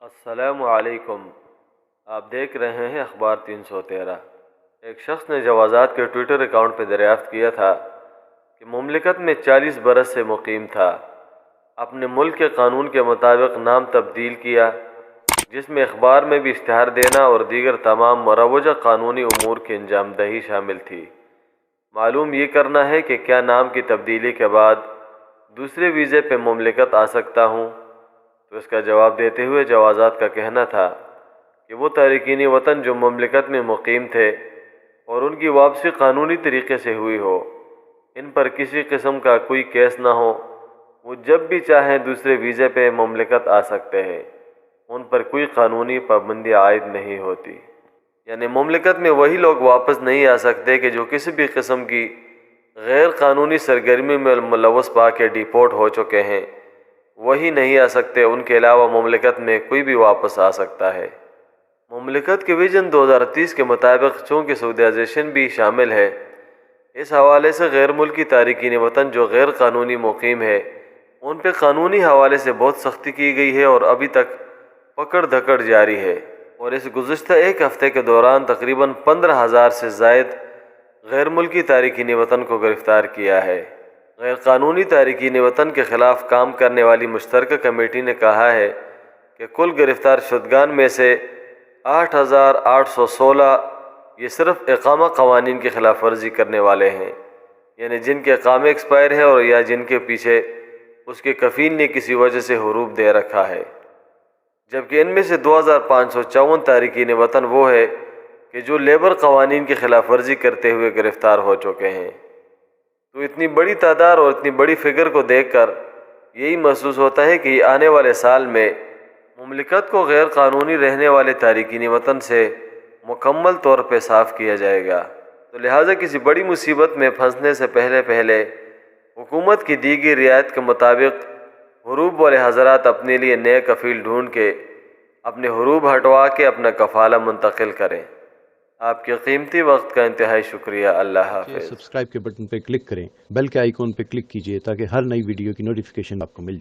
السلام علیکم۔ آپ دیکھ رہے ہیں اخبار 313۔ ایک شخص نے جوازات کے ٹویٹر اکاؤنٹ پہ دریافت کیا تھا کہ مملکت میں 40 برس سے مقیم تھا، اپنے ملک کے قانون کے مطابق نام تبدیل کیا، جس میں اخبار میں بھی اشتہار دینا اور دیگر تمام مروجہ قانونی امور کی انجام دہی شامل تھی۔ معلوم یہ کرنا ہے کہ کیا نام کی تبدیلی کے بعد دوسرے ویزے پہ مملکت آ سکتا ہوں، تو اس کا جواب دیتے ہوئے جوازات کا کہنا تھا کہ وہ تارکین وطن جو مملکت میں مقیم تھے اور ان کی واپسی قانونی طریقے سے ہوئی ہو، ان پر کسی قسم کا کوئی کیس نہ ہو، وہ جب بھی چاہیں دوسرے ویزے پہ مملکت آ سکتے ہیں، ان پر کوئی قانونی پابندی عائد نہیں ہوتی۔ یعنی مملکت میں وہی لوگ واپس نہیں آ سکتے کہ جو کسی بھی قسم کی غیر قانونی سرگرمی میں ملوث پا کے ڈیپورٹ ہو چکے ہیں، وہی نہیں آ سکتے، ان کے علاوہ مملکت میں کوئی بھی واپس آ سکتا ہے۔ مملکت کے ویژن 2030 کے مطابق چونکہ سعودیائزیشن بھی شامل ہے، اس حوالے سے غیر ملکی تارکین وطن جو غیر قانونی مقیم ہے، ان پہ قانونی حوالے سے بہت سختی کی گئی ہے اور ابھی تک پکڑ دھکڑ جاری ہے، اور اس گزشتہ ایک ہفتے کے دوران تقریباً 15,000 سے زائد غیر ملکی تارکین وطن کو گرفتار کیا ہے۔ غیر قانونی تارکین وطن کے خلاف کام کرنے والی مشترکہ کمیٹی نے کہا ہے کہ کل گرفتار شدگان میں سے 8,816 یہ صرف اقامہ قوانین کی خلاف ورزی کرنے والے ہیں، یعنی جن کے اقامے ایکسپائر ہیں اور یا جن کے پیچھے اس کے کفیل نے کسی وجہ سے حروب دے رکھا ہے، جبکہ ان میں سے 2,554 تارکین وطن وہ ہے کہ جو لیبر قوانین کی خلاف ورزی کرتے ہوئے گرفتار ہو چکے ہیں۔ تو اتنی بڑی تعداد اور اتنی بڑی فگر کو دیکھ کر یہی محسوس ہوتا ہے کہ آنے والے سال میں مملکت کو غیر قانونی رہنے والے تارکین وطن سے مکمل طور پہ صاف کیا جائے گا، تو لہٰذا کسی بڑی مصیبت میں پھنسنے سے پہلے حکومت کی دی گئی رعایت کے مطابق حروب والے حضرات اپنے لیے نئے کفیل ڈھونڈ کے اپنے حروب ہٹوا کے اپنا کفالہ منتقل کریں۔ آپ کے قیمتی وقت کا انتہائی شکریہ۔ اللہ حافظ۔ سبسکرائب کے بٹن پہ کلک کریں، بیل کے آئیکن پہ کلک کیجئے تاکہ ہر نئی ویڈیو کی نوٹیفیکیشن آپ کو مل جائے۔